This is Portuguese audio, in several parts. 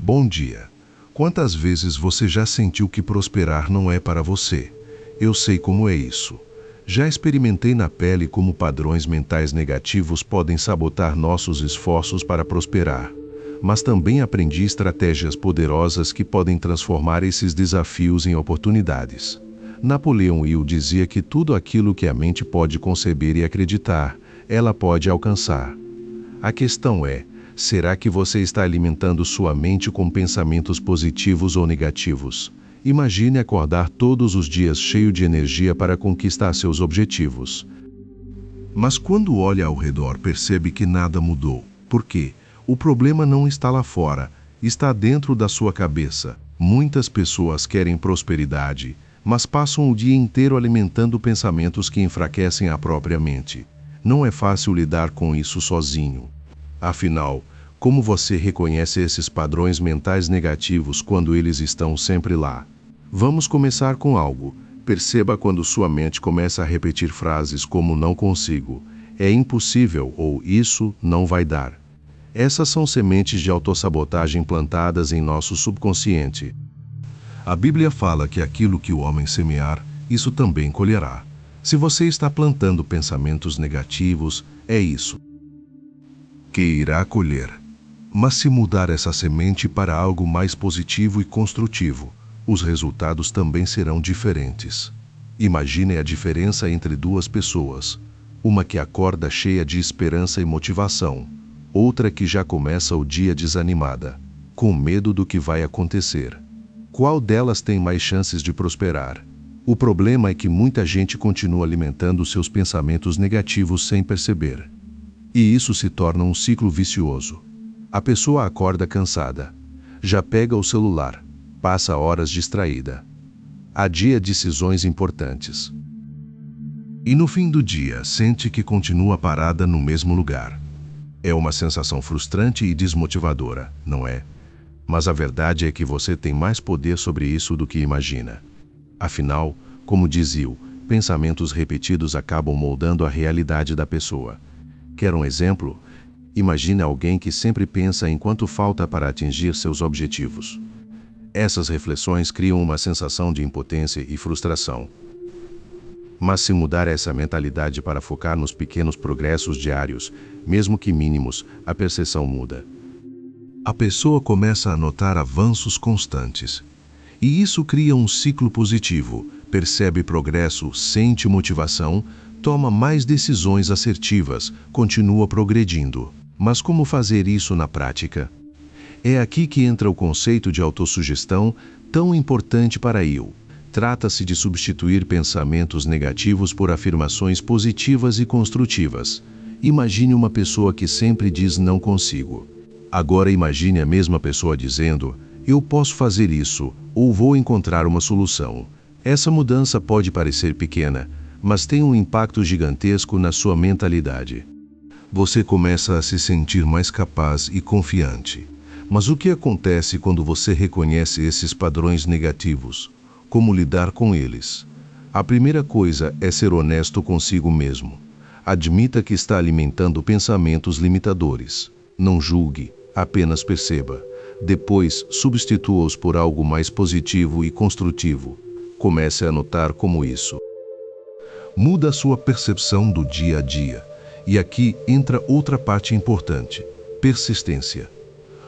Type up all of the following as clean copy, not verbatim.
Bom dia. Quantas vezes você já sentiu que prosperar não é para você? Eu sei como é isso. Já experimentei na pele como padrões mentais negativos podem sabotar nossos esforços para prosperar. Mas também aprendi estratégias poderosas que podem transformar esses desafios em oportunidades. Napoleão Hill dizia que tudo aquilo que a mente pode conceber e acreditar, ela pode alcançar. A questão é, será que você está alimentando sua mente com pensamentos positivos ou negativos? Imagine acordar todos os dias cheio de energia para conquistar seus objetivos. Mas quando olha ao redor, percebe que nada mudou. Por quê? O problema não está lá fora, está dentro da sua cabeça. Muitas pessoas querem prosperidade, mas passam o dia inteiro alimentando pensamentos que enfraquecem a própria mente. Não é fácil lidar com isso sozinho. Afinal, como você reconhece esses padrões mentais negativos quando eles estão sempre lá? Vamos começar com algo. Perceba quando sua mente começa a repetir frases como não consigo, é impossível ou isso não vai dar. Essas são sementes de autossabotagem plantadas em nosso subconsciente. A Bíblia fala que aquilo que o homem semear, isso também colherá. Se você está plantando pensamentos negativos, é isso que irá colher. Mas se mudar essa semente para algo mais positivo e construtivo, os resultados também serão diferentes. Imagine a diferença entre duas pessoas. Uma que acorda cheia de esperança e motivação, outra que já começa o dia desanimada, com medo do que vai acontecer. Qual delas tem mais chances de prosperar? O problema é que muita gente continua alimentando seus pensamentos negativos sem perceber. E isso se torna um ciclo vicioso. A pessoa acorda cansada, já pega o celular, passa horas distraída, adia decisões importantes. E no fim do dia, sente que continua parada no mesmo lugar. É uma sensação frustrante e desmotivadora, não é? Mas a verdade é que você tem mais poder sobre isso do que imagina. Afinal, como diz Hill, pensamentos repetidos acabam moldando a realidade da pessoa. Quer um exemplo? Imagine alguém que sempre pensa em quanto falta para atingir seus objetivos. Essas reflexões criam uma sensação de impotência e frustração. Mas se mudar essa mentalidade para focar nos pequenos progressos diários, mesmo que mínimos, a percepção muda. A pessoa começa a notar avanços constantes. E isso cria um ciclo positivo, percebe progresso, sente motivação, toma mais decisões assertivas, continua progredindo. Mas como fazer isso na prática? É aqui que entra o conceito de autossugestão, tão importante para Hill. Trata-se de substituir pensamentos negativos por afirmações positivas e construtivas. Imagine uma pessoa que sempre diz não consigo. Agora imagine a mesma pessoa dizendo, eu posso fazer isso, ou vou encontrar uma solução. Essa mudança pode parecer pequena, mas tem um impacto gigantesco na sua mentalidade. Você começa a se sentir mais capaz e confiante. Mas o que acontece quando você reconhece esses padrões negativos? Como lidar com eles? A primeira coisa é ser honesto consigo mesmo. Admita que está alimentando pensamentos limitadores. Não julgue, apenas perceba. Depois, substitua-os por algo mais positivo e construtivo. Comece a notar como isso muda a sua percepção do dia a dia. E aqui entra outra parte importante: persistência.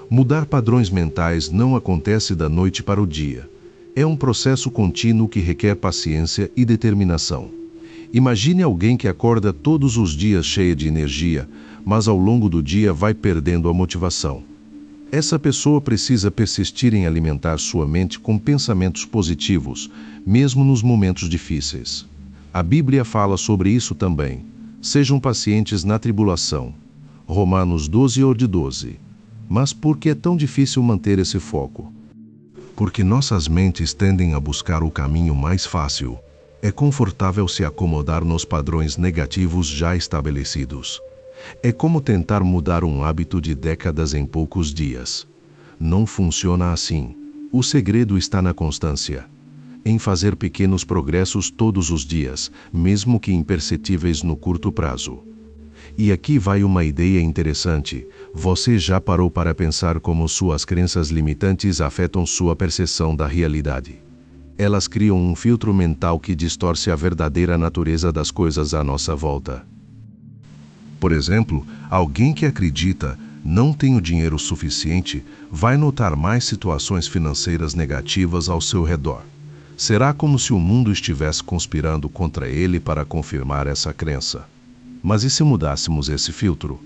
Mudar padrões mentais não acontece da noite para o dia. É um processo contínuo que requer paciência e determinação. Imagine alguém que acorda todos os dias cheia de energia, mas ao longo do dia vai perdendo a motivação. Essa pessoa precisa persistir em alimentar sua mente com pensamentos positivos, mesmo nos momentos difíceis. A Bíblia fala sobre isso também. Sejam pacientes na tribulação. Romanos 12:12. Mas por que é tão difícil manter esse foco? Porque nossas mentes tendem a buscar o caminho mais fácil. É confortável se acomodar nos padrões negativos já estabelecidos. É como tentar mudar um hábito de décadas em poucos dias. Não funciona assim. O segredo está na constância. Em fazer pequenos progressos todos os dias, mesmo que imperceptíveis no curto prazo. E aqui vai uma ideia interessante. Você já parou para pensar como suas crenças limitantes afetam sua percepção da realidade? Elas criam um filtro mental que distorce a verdadeira natureza das coisas à nossa volta. Por exemplo, alguém que acredita não tenho dinheiro suficiente vai notar mais situações financeiras negativas ao seu redor. Será como se o mundo estivesse conspirando contra ele para confirmar essa crença. Mas e se mudássemos esse filtro?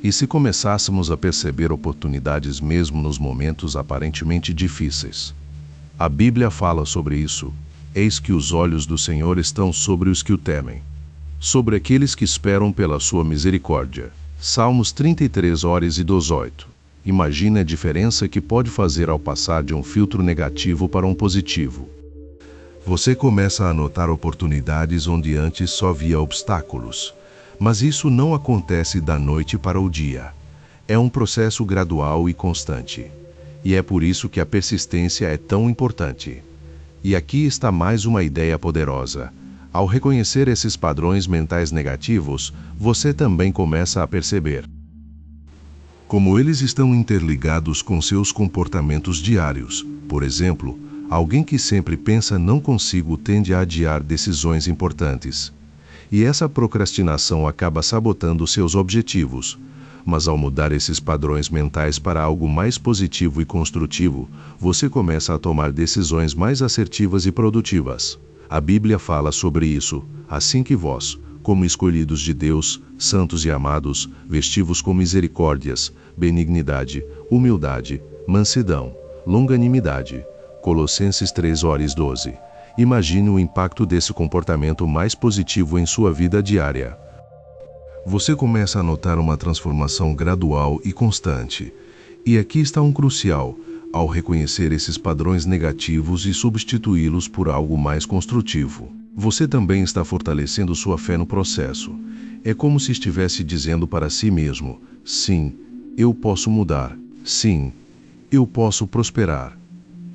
E se começássemos a perceber oportunidades mesmo nos momentos aparentemente difíceis? A Bíblia fala sobre isso. Eis que os olhos do Senhor estão sobre os que o temem, sobre aqueles que esperam pela sua misericórdia. Salmos 33:18. Imagine a diferença que pode fazer ao passar de um filtro negativo para um positivo. Você começa a notar oportunidades onde antes só via obstáculos. Mas isso não acontece da noite para o dia. É um processo gradual e constante. E é por isso que a persistência é tão importante. E aqui está mais uma ideia poderosa. Ao reconhecer esses padrões mentais negativos, você também começa a perceber como eles estão interligados com seus comportamentos diários. Por exemplo, alguém que sempre pensa não consigo tende a adiar decisões importantes. E essa procrastinação acaba sabotando seus objetivos. Mas ao mudar esses padrões mentais para algo mais positivo e construtivo, você começa a tomar decisões mais assertivas e produtivas. A Bíblia fala sobre isso, assim que vós, como escolhidos de Deus, santos e amados, vestivos com misericórdias, benignidade, humildade, mansidão, longanimidade. Colossenses 3:12. Imagine o impacto desse comportamento mais positivo em sua vida diária. Você começa a notar uma transformação gradual e constante. E aqui está um crucial. Ao reconhecer esses padrões negativos e substituí-los por algo mais construtivo, você também está fortalecendo sua fé no processo. É como se estivesse dizendo para si mesmo: sim, eu posso mudar. Sim, eu posso prosperar.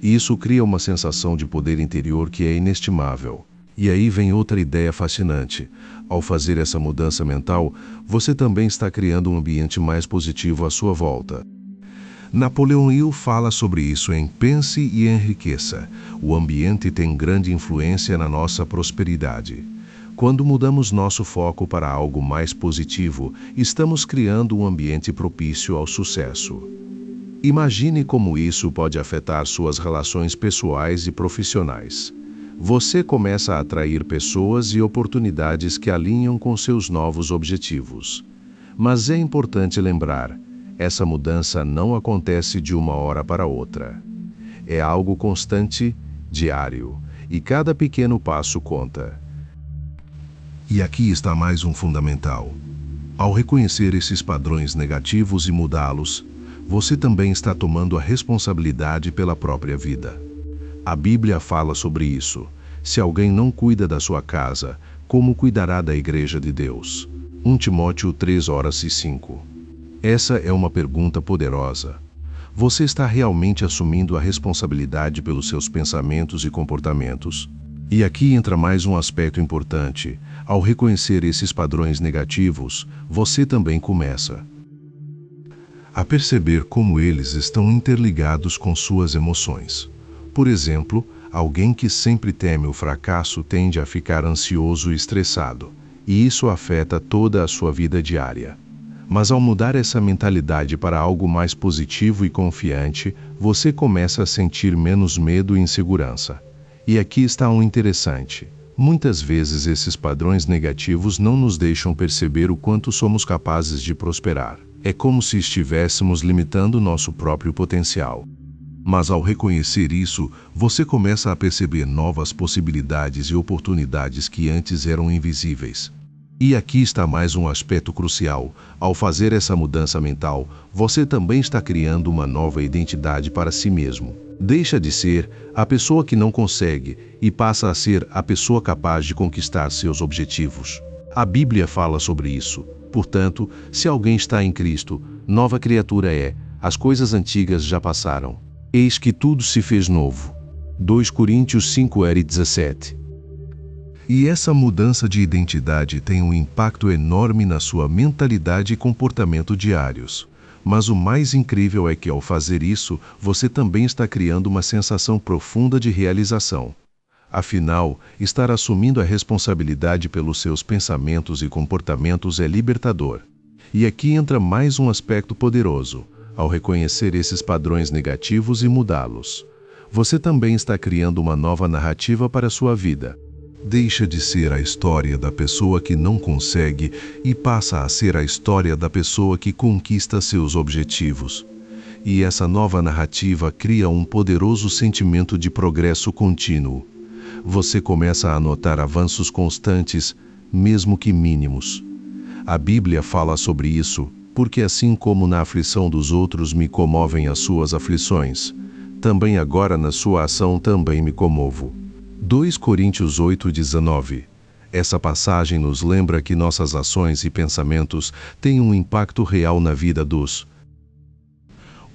E isso cria uma sensação de poder interior que é inestimável. E aí vem outra ideia fascinante. Ao fazer essa mudança mental, você também está criando um ambiente mais positivo à sua volta. Napoleão Hill fala sobre isso em Pense e Enriqueça. O ambiente tem grande influência na nossa prosperidade. Quando mudamos nosso foco para algo mais positivo, estamos criando um ambiente propício ao sucesso. Imagine como isso pode afetar suas relações pessoais e profissionais. Você começa a atrair pessoas e oportunidades que alinham com seus novos objetivos. Mas é importante lembrar, essa mudança não acontece de uma hora para outra. É algo constante, diário, e cada pequeno passo conta. E aqui está mais um fundamental. Ao reconhecer esses padrões negativos e mudá-los, você também está tomando a responsabilidade pela própria vida. A Bíblia fala sobre isso. Se alguém não cuida da sua casa, como cuidará da igreja de Deus? 1 Timóteo 3:5. Essa é uma pergunta poderosa. Você está realmente assumindo a responsabilidade pelos seus pensamentos e comportamentos? E aqui entra mais um aspecto importante. Ao reconhecer esses padrões negativos, você também começa a perceber como eles estão interligados com suas emoções. Por exemplo, alguém que sempre teme o fracasso tende a ficar ansioso e estressado, e isso afeta toda a sua vida diária. Mas ao mudar essa mentalidade para algo mais positivo e confiante, você começa a sentir menos medo e insegurança. E aqui está um interessante. Muitas vezes esses padrões negativos não nos deixam perceber o quanto somos capazes de prosperar. É como se estivéssemos limitando nosso próprio potencial. Mas ao reconhecer isso, você começa a perceber novas possibilidades e oportunidades que antes eram invisíveis. E aqui está mais um aspecto crucial. Ao fazer essa mudança mental, você também está criando uma nova identidade para si mesmo. Deixa de ser a pessoa que não consegue e passa a ser a pessoa capaz de conquistar seus objetivos. A Bíblia fala sobre isso. Portanto, se alguém está em Cristo, nova criatura é. As coisas antigas já passaram. Eis que tudo se fez novo. 2 Coríntios 5:17. E essa mudança de identidade tem um impacto enorme na sua mentalidade e comportamento diários. Mas o mais incrível é que, ao fazer isso, você também está criando uma sensação profunda de realização. Afinal, estar assumindo a responsabilidade pelos seus pensamentos e comportamentos é libertador. E aqui entra mais um aspecto poderoso. Ao reconhecer esses padrões negativos e mudá-los, você também está criando uma nova narrativa para a sua vida. Deixa de ser a história da pessoa que não consegue e passa a ser a história da pessoa que conquista seus objetivos. E essa nova narrativa cria um poderoso sentimento de progresso contínuo. Você começa a notar avanços constantes, mesmo que mínimos. A Bíblia fala sobre isso, porque assim como na aflição dos outros me comovem as suas aflições, também agora na sua ação também me comovo. 2 Coríntios 8:19. Essa passagem nos lembra que nossas ações e pensamentos têm um impacto real na vida dos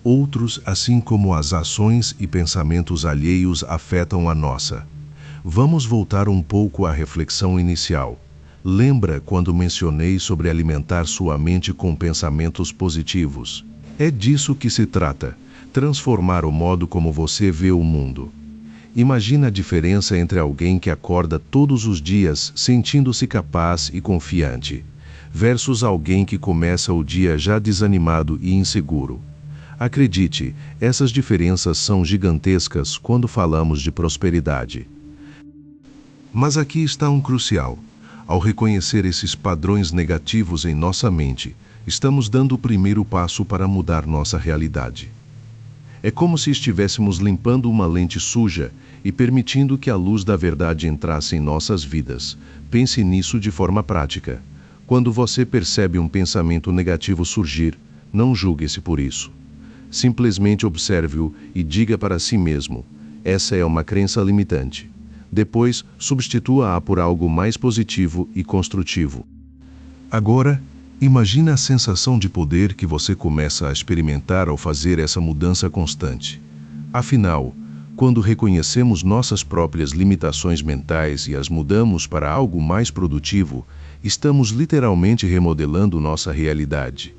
outros, assim como as ações e pensamentos alheios afetam a nossa. Vamos voltar um pouco à reflexão inicial. Lembra quando mencionei sobre alimentar sua mente com pensamentos positivos? É disso que se trata, transformar o modo como você vê o mundo. Imagina a diferença entre alguém que acorda todos os dias sentindo-se capaz e confiante, versus alguém que começa o dia já desanimado e inseguro. Acredite, essas diferenças são gigantescas quando falamos de prosperidade. Mas aqui está um crucial. Ao reconhecer esses padrões negativos em nossa mente, estamos dando o primeiro passo para mudar nossa realidade. É como se estivéssemos limpando uma lente suja e permitindo que a luz da verdade entrasse em nossas vidas. Pense nisso de forma prática. Quando você percebe um pensamento negativo surgir, não julgue-se por isso. Simplesmente observe-o e diga para si mesmo: essa é uma crença limitante. Depois, substitua-a por algo mais positivo e construtivo. Agora, imagine a sensação de poder que você começa a experimentar ao fazer essa mudança constante. Afinal, quando reconhecemos nossas próprias limitações mentais e as mudamos para algo mais produtivo, estamos literalmente remodelando nossa realidade.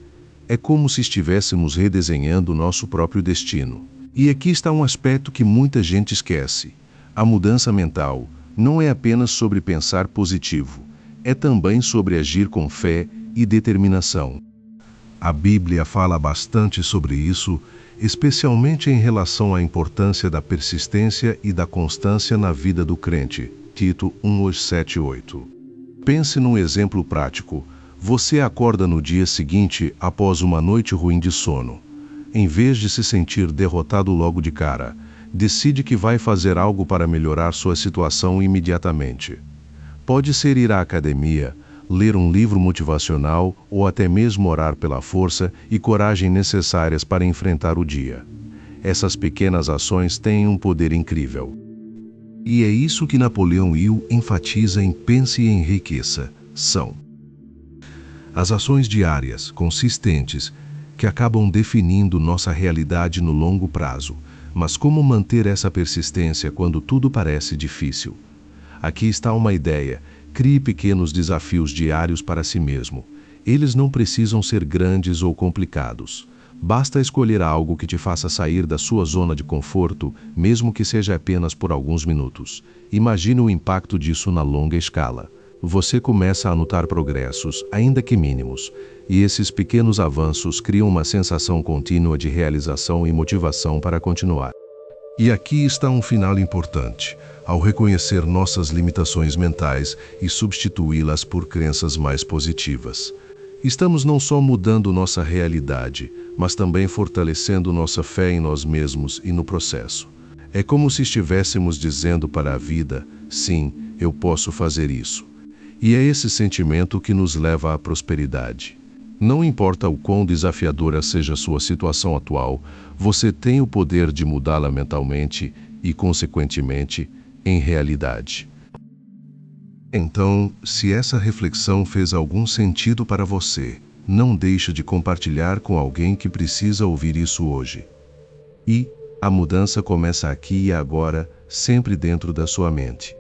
É como se estivéssemos redesenhando nosso próprio destino. E aqui está um aspecto que muita gente esquece. A mudança mental não é apenas sobre pensar positivo, é também sobre agir com fé e determinação. A Bíblia fala bastante sobre isso, especialmente em relação à importância da persistência e da constância na vida do crente. Tito 1:7-8. Pense num exemplo prático. Você acorda no dia seguinte após uma noite ruim de sono. Em vez de se sentir derrotado logo de cara, decide que vai fazer algo para melhorar sua situação imediatamente. Pode ser ir à academia, ler um livro motivacional ou até mesmo orar pela força e coragem necessárias para enfrentar o dia. Essas pequenas ações têm um poder incrível. E é isso que Napoleão Hill enfatiza em Pense e Enriqueça. São as ações diárias, consistentes, que acabam definindo nossa realidade no longo prazo. Mas como manter essa persistência quando tudo parece difícil? Aqui está uma ideia. Crie pequenos desafios diários para si mesmo. Eles não precisam ser grandes ou complicados. Basta escolher algo que te faça sair da sua zona de conforto, mesmo que seja apenas por alguns minutos. Imagine o impacto disso na longa escala. Você começa a notar progressos, ainda que mínimos, e esses pequenos avanços criam uma sensação contínua de realização e motivação para continuar. E aqui está um final importante. Ao reconhecer nossas limitações mentais e substituí-las por crenças mais positivas, estamos não só mudando nossa realidade, mas também fortalecendo nossa fé em nós mesmos e no processo. É como se estivéssemos dizendo para a vida: sim, eu posso fazer isso. E é esse sentimento que nos leva à prosperidade. Não importa o quão desafiadora seja a sua situação atual, você tem o poder de mudá-la mentalmente e, consequentemente, em realidade. Então, se essa reflexão fez algum sentido para você, não deixe de compartilhar com alguém que precisa ouvir isso hoje. E a mudança começa aqui e agora, sempre dentro da sua mente.